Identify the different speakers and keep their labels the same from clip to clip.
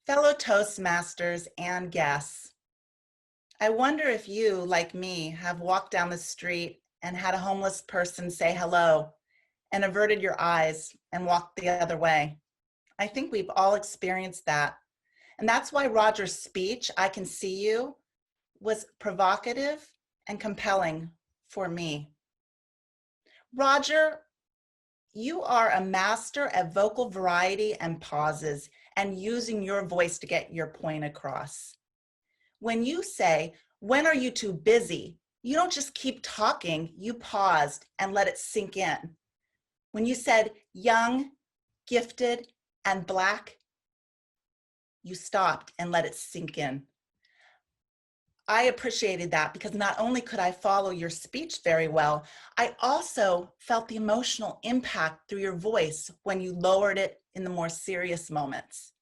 Speaker 1: Fellow Toastmasters and guests, I wonder if you, like me, have walked down the street and had a homeless person say hello and averted your eyes and walked the other way. I think we've all experienced that. And that's why Roger's speech, "I Can See You," was provocative and compelling for me. Roger, you are a master at vocal variety and pauses and using your voice to get your point across. When you say, "When are you too busy?" you don't just keep talking, you paused and let it sink in. When you said young, gifted, and Black, you stopped and let it sink in. I appreciated that because not only could I follow your speech very well, I also felt the emotional impact through your voice when you lowered it in the more serious moments.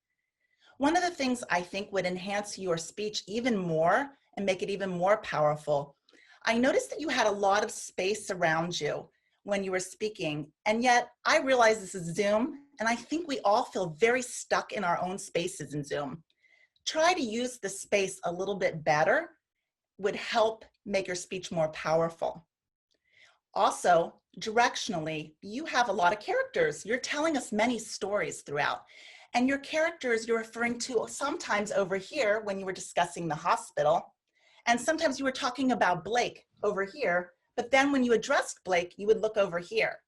Speaker 1: One of the things I think would enhance your speech even more and make it even more powerful, I noticed that you had a lot of space around you when you were speaking, and yet I realize this is Zoom, and I think we all feel very stuck in our own spaces in Zoom. Try to use the space a little bit better would help make your speech more powerful. Also, directionally, you have a lot of characters. You're telling us many stories throughout. And your characters you're referring to sometimes over here when you were discussing the hospital. And sometimes you were talking about Blake over here, but then when you addressed Blake, you would look over here.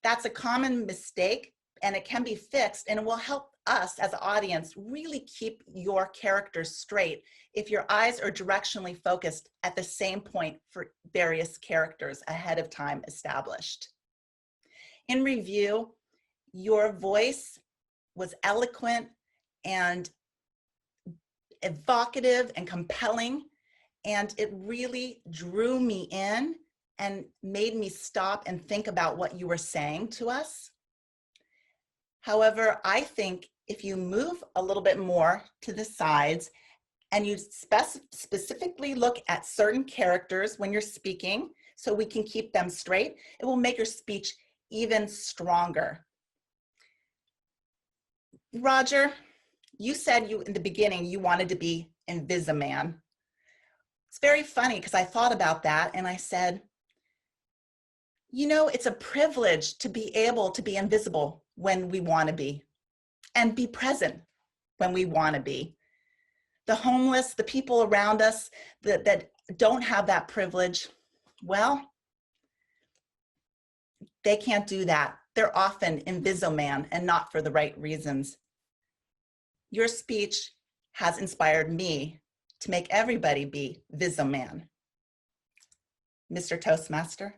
Speaker 1: That's a common mistake and it can be fixed, and it will help us as an audience really keep your characters straight if your eyes are directionally focused at the same point for various characters ahead of time established. In review, your voice was eloquent and evocative and compelling, and it really drew me in and made me stop and think about what you were saying to us. However, I think if you move a little bit more to the sides and you specifically look at certain characters when you're speaking so we can keep them straight, it will make your speech even stronger. Roger, you said in the beginning you wanted to be Invisiman. It's very funny because I thought about that and I said, you know, it's a privilege to be able to be invisible when we want to be and be present when we want to be. The homeless, the people around us that don't have that privilege, well, they can't do that. They're often Invisiman and not for the right reasons. Your speech has inspired me to make everybody be Visiman. Mr. Toastmaster.